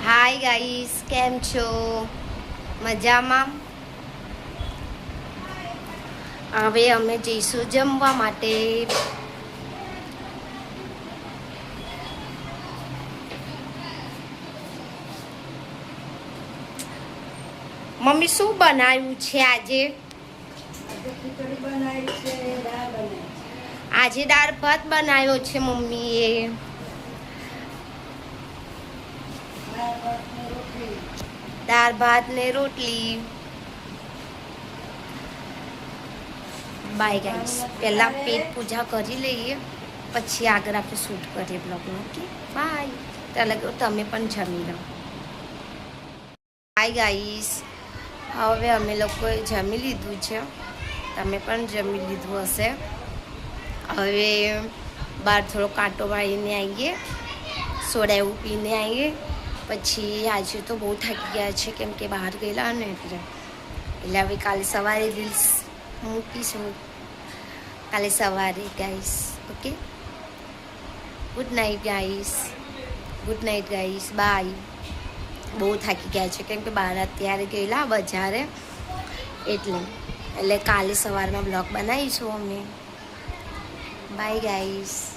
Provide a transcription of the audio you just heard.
Hi guys, કેમ છો? મજામાં? હવે અમે જઈશું જમવા માટે. મમ્મી શું બનાવ્યું છે આજે? આજે દાળ ભાત બનાવ્યો છે મમ્મીએ. દાળ ભાત ને રોટલી. બાય ગાઈસ, પહેલા પેટ પૂજા કરી લઈએ, પછી આગળ આપણે શૂટ કરીએ બ્લોગમાં. Okay bye. ચાલો તમે પણ જમી લો. બાય ગાઈસ, હવે અમે લોકોએ જમી લીધું છે. તમે પણ જમી લીધું હશે. હવે બહાર થોડો કાંટો વાળીને આવીએ, સોડા એવું પીને આવીએ. પછી આજે તો બહુ થાકી ગયા છે, કેમ કે બહાર ગયેલા ને એટલે હવે કાલે સવારે રીલ્સ મૂકીશું. કાલે સવારે guys. Okay, good night guys. Good night guys, bye. બહુ થાકી ગયા છે, કેમ કે બહાર અત્યારે ગયેલા બજારે, એટલે કાલે સવારમાં બ્લોગ બનાવીશું અમે. Bye guys.